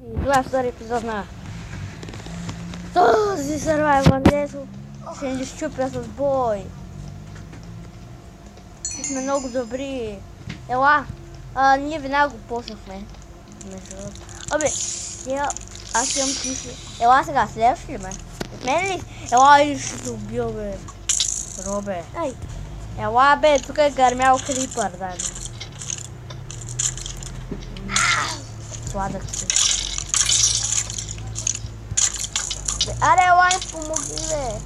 И това е втори епизод на този Survivor, дето ще ни щупя с бой. Сме много добри. Ела, ние веднага го почнахме. Абе, аз имам тиши. Ела сега, следваш ли ме? От мен ли? Ела, или ще се убил, бе. Робе. Ай. Ела, бе, тук е гърмял крипър, да. Сладък си. Аре, ела, не помогни, бе.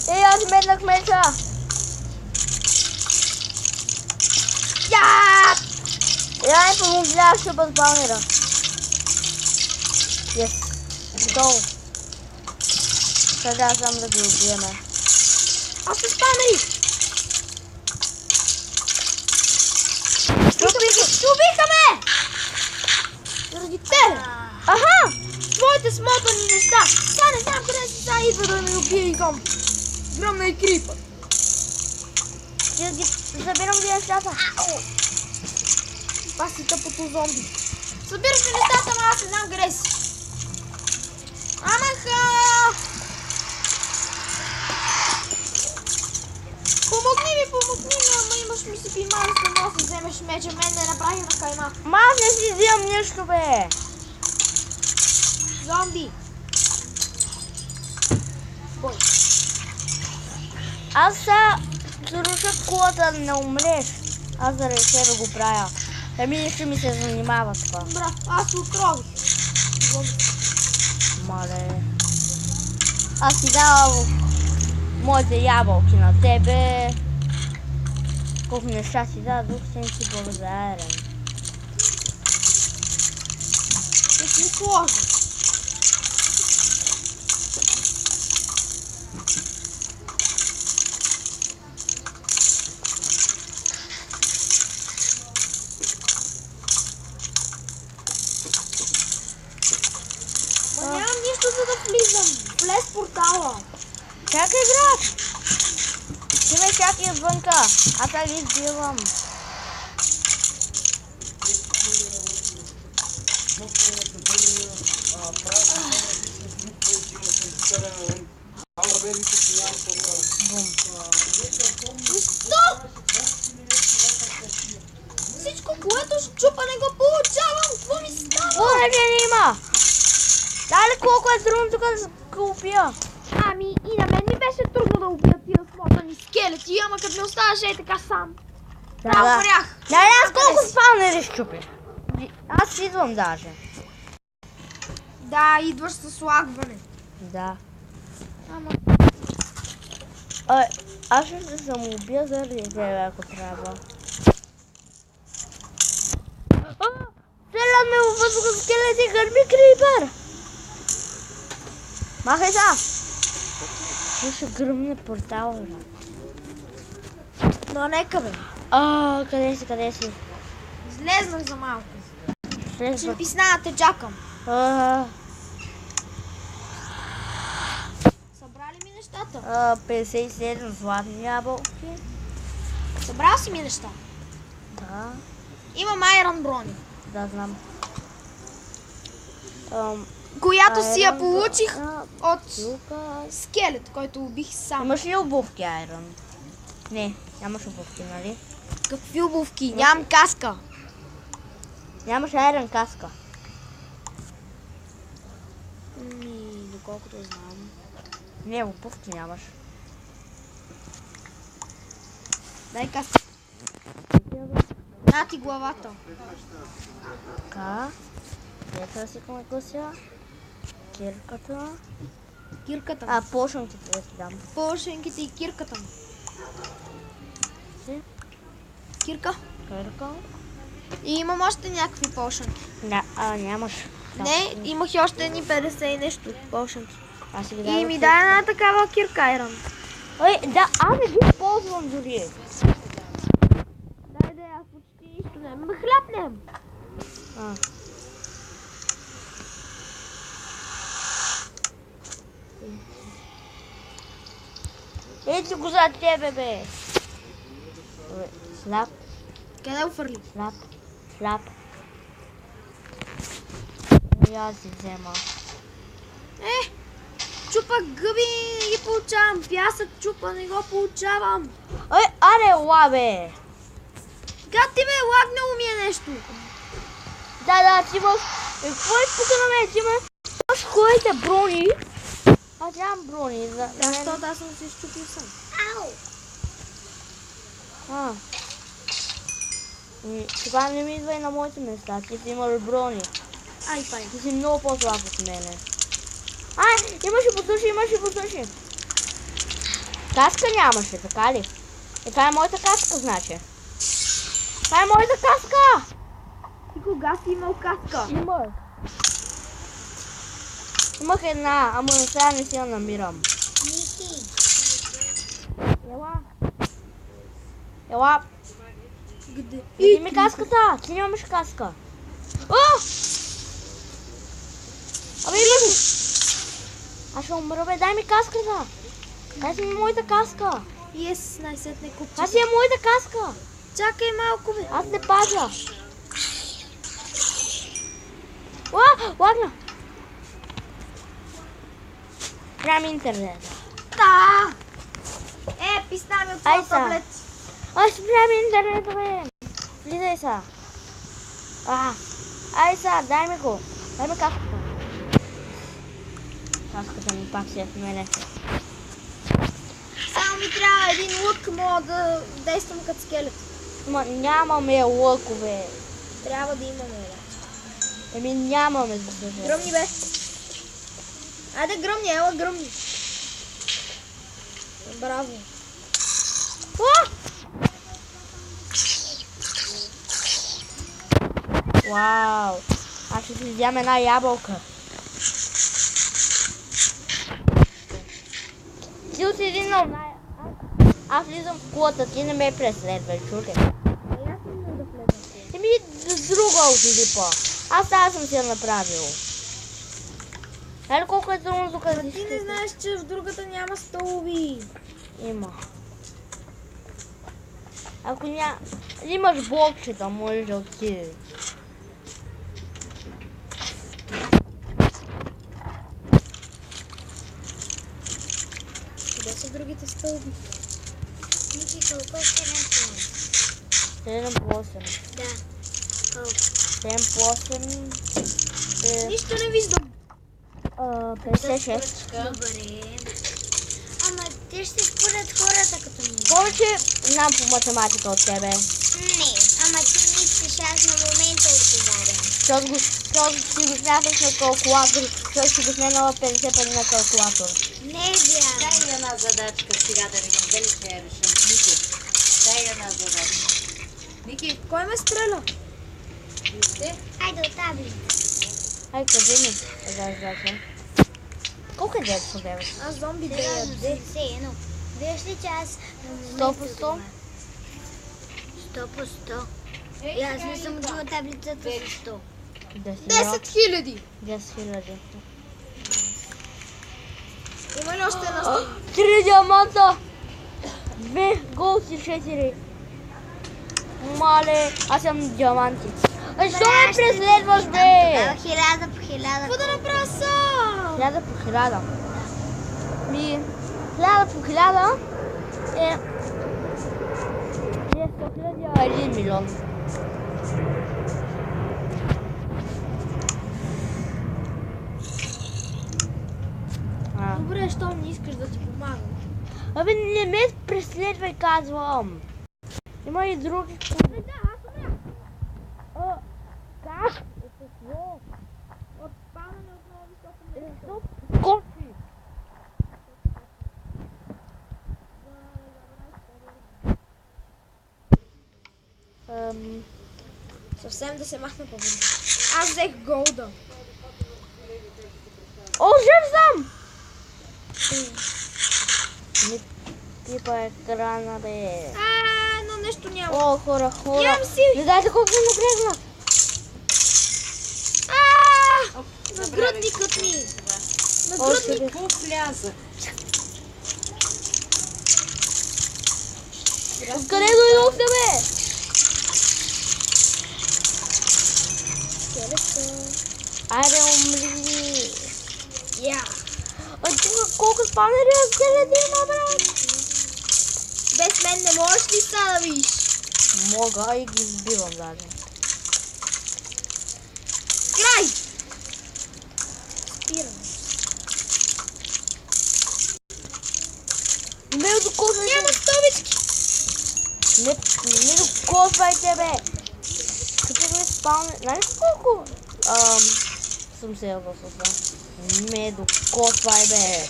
Ей, аз метнах меча. Ела, не помогни, аз ще бъзбалнира. Yes. Готово. Сега само да ги убиеме. Аз се спамери! Убиха ме! Заради тебе! Аха! Твоите смотани неща! Сега не знам къде си сега идва да ме убие и гон. Гръмна и крипа. Ще ги забирам ги нещата. Това си тъпото зомби. Събираш ми нещата, но аз не знам къде си. Амаха! Помогни ми, ама имаш ми си пимали, да носи, вземеш меча, мен да направим на кайма. Ма аз не си взимам нищо, бе. Зомби! Бой! Аз сега заруша кулата да не умреш. Аз да реша да го правя. Ами ще ми се занимава това. Добре, аз се отрових. Мале. Аз ти давам моите ябълки на тебе. Колко неща си дадох, съм си благодарен. Ще си сложа. Нямам нищо за да влизам. Влез портала. Чакай, брат! Ти ме чакай отвънка. Аз сега ги избивам. Защо? Всичко, което щупа, не го получавам. Какво ми става? Боже, не има! Дали колко е трудно тук да го убия? Ами и на мен ми беше трудно да убия тия смотани скелети, ама като ме оставаше е така сам. Да, умрях. Да, аз колко спалнери щупи. Аз идвам даже. Да, идваш с лагване. Да. Ама... Аз ще се самоубия заради тебе, ако трябва. Стрелят ме във въздуха скелети, гърми крипър! Махай са! Ще гръмне портал, бе. Но нека бе. Къде си? Излезнах за малко. Слезва. Ще писна те чакам. Събрали ми нещата? 57 златни ябълки. Събрал си ми неща. Да, Имам айрон брони. да знам. Която си я Айрон получих от Тук. скелет, който убих сам. Имаш ли обувки, Айрон? Не, нямаш обувки, нали? Какви обувки? Нямам каска. Нямаш Айрон каска. Доколкото знам. Не, обувки нямаш. Дай каска. На ти главата. Така. Нека си комекося. Кирката. Кирката. Пошънките да ти дам. Пошенките и кирката му. Си. Кирка. Кирка. И имам още някакви пошенки. Нямаш. Не, имах и още едни 50 и нещо пошенки. Аз си ги И дадох ми всички. дай една такава кирка айрон. Да, аз не ги ползвам дори. Дай, аз почти нищо не. Ме хлябнем. Ето го за тебе, бе. Слаб, Къде го фърли? слаб, слаб. И аз си взема. Чупа гъби, не ги получавам. Пясък чупа, не го получавам. Аре, ла, бе! Гати бе, лагнало ми е нещо. Да, ти имаш... Какво е тук на мен? Ти имаш хубавите брони. Аз нямам брони. Защото аз съм се изчупил сам. Тогава не ми идва и на моите места. Ти си имаш брони. Ай, пай. Ти си много по-слаб от мене. Имаше потуши. Каска нямаше, така ли? Това е моята каска, значи. Това е моята каска! Ти кога си имал каска? Имах една, ама сега не си я намирам. Ела. Къде? Види ми каската! Ти нямаш каска. Абе, имаш... Аз ще умра, бе, дай ми каската! Дай си ми моята каска! Най-сетне купче. Това си е моята каска! Чакай малко, бе. Аз не пазя! Лагна! Прям интернет. Та! Писна ми от Ай, това таблет. Аз прям интернет, бе! Влизай са! Ай са, дай ми го! Дай ми каската! Каската ми пак си е в мене. Само ми трябва един лък, мога да действам като скелет. Ма нямаме лъкове. Трябва да имаме. Нямаме за съжаление. Гръмни, бе. Айде, гръмни, ела гръмни. Браво. Вау! Аз ще си взема една ябълка. Ти отиди на оная. Аз влизам в кулата, ти не ме преследвай, чули. Друга отиди по. Аз тази съм си я направил. Ели колко е трудно тук да Ти не знаеш, че в другата няма столови. Има. Ако имаш блокчета, можеш да отидеш. Къде са другите стълби? Ники, колко ще не 7 по 8. Да. 7 по 8. Нищо не виждам. 56. Добре. Ама те ще спорят хората като ми. Повече знам по математика от тебе. Не, ама ти мислиш, аз на момента отговарям. Защото си го смяташ на калкулатор, защото си го сменала 50 пъти на калкулатор. Не е вярно. Дай една задачка сега да видим дали ще я решим. Ники, дай една задачка. Ники, Кой ме стреля? вижте. Айде от таблица. Ай, кажи ми. Задача. Колко е 9 по 9? Аз зомби да Сега яде. 81. Виж ли, че аз 100 по 100? 100 по 100. И аз не съм учила таблицата с 100. 10 хиляди. 10 хиляди. Има ли още една стълба? 3 диаманта! 2 голки 4. Мале, аз съм диаманти. Защо ме преследваш, бе? 1000 по 1000. Какво да направя сам? 1000 по 1000. 1000 по 1000 е... 100 хиляди, а 1 милион. Добре, щом не искаш да ти помагам. Абе, не ме преследвай, казвам. Има и други коли. Да, аз умрях. Как? Какво? От падане от много високо место. Скочи! Съвсем да се махна по вода. Аз взех голда. О, жив съм! Ми пипа екрана, бе. Но нещо няма. О, хора. Ям си! Не дайте колко ми нагрегна. Нагръдникът ми! Още Нагръдник! бе. Какво вляза? Откъде дойдохте, бе? Айде, умри. Я. А тук колко спавнери скелети има, брат? Без мен не можеш ли сега да видиш? Мога и ги избивам даже. Край! Спирам. Не докосвайте! Няма стълбички! Не докосвайте, бе! Като ме спавне... Знаеш колко? Съм се ядосал. Не докосвай, бе!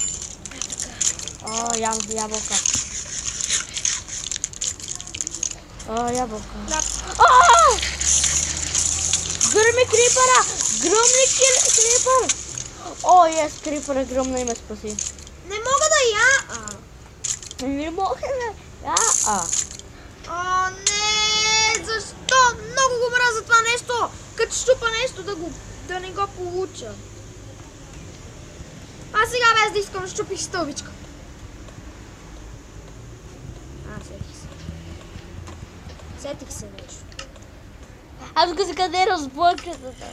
Ям за ябълка. Ябълка. Да. Гръмни крипъра! Гръмни крипър! Ес, крипъра гръмна и ме спаси. Не мога да я... Не мога да... О, не! Защо? Много го мразя това нещо! Като щупа нещо да не го получа. А сега без да искам щупих стълбичка. Сетих се. Сетих се нещо. Аз тук се катеря с блокчетата.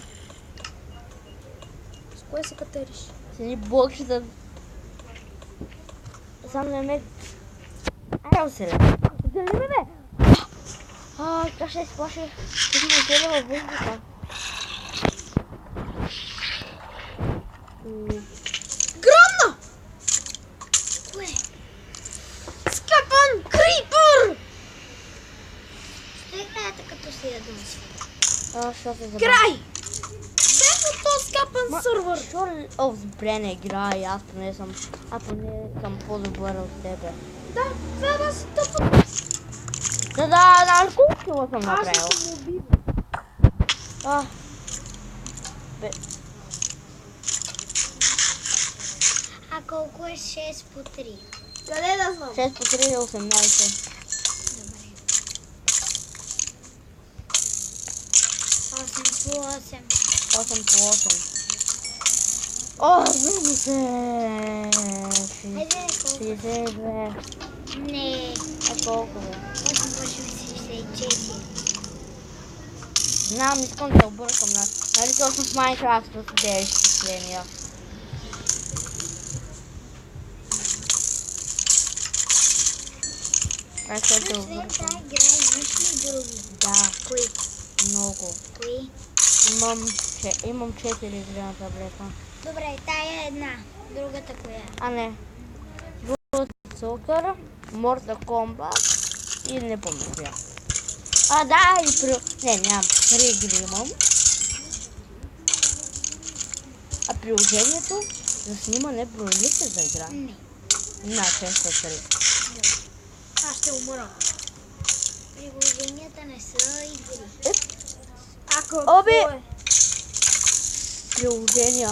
С кое се катериш? С едни блокчета. Сам не ме... Айде се ле. Дали ме, бе? Как ще изплаши? Ще ме отеля във въздуха. Громна! Кое? Скъпан крипър! Ще играете като си ядосва. Що се забавя? Край! Бе то скъпан сървър! Що добре не играе, аз поне съм по-добър от тебе. Да, това да си тъпа. Да, колко кила съм Аз направил? ще съм убил. Бе, А колко е 6 по 3? Къде да знам? 6 по 3 е 18. Добре. 8 по 8. 8 по 8. Знам се! Хайде, колко? 62. Не. Колко бе? 8 по 64. Знам, искам да объркам на... Нали точно в Майнкрафт с тези изчисления. Аз ще Освен объркам. тази игра имаш ли други? Да, Кои? много. Кои? Имам 4 игри на таблета. Добре, тая е една. Другата коя? А не. Blood Soccer, Mortal Kombat и не помня коя. Да, и Не, нямам. 3 игри имам. А приложението за снимане брои ли се за игра? Не. На 603. Аз ще умра. Приложенията не са игри. Ако Оби! е? Приложения.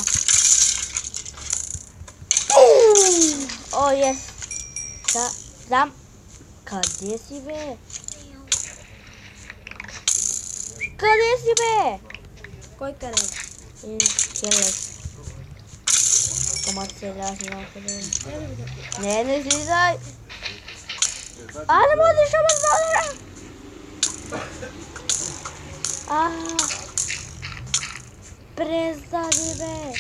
Ес. Там. Къде си, бе? Къде си, бе? Кой къде? Скелет. Комат се ляжи на къде. Не слизай. Не мога да шама с водера. Престани, бе.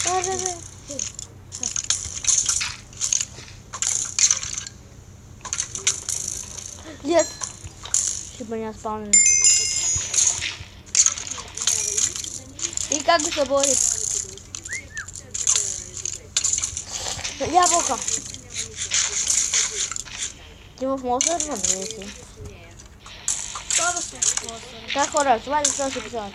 Бе. Yes. Ще бъня спаунер. И как го се бори? Ябълка. Ти в Мосър на си. Това да се. Така хора, това е за този епизод.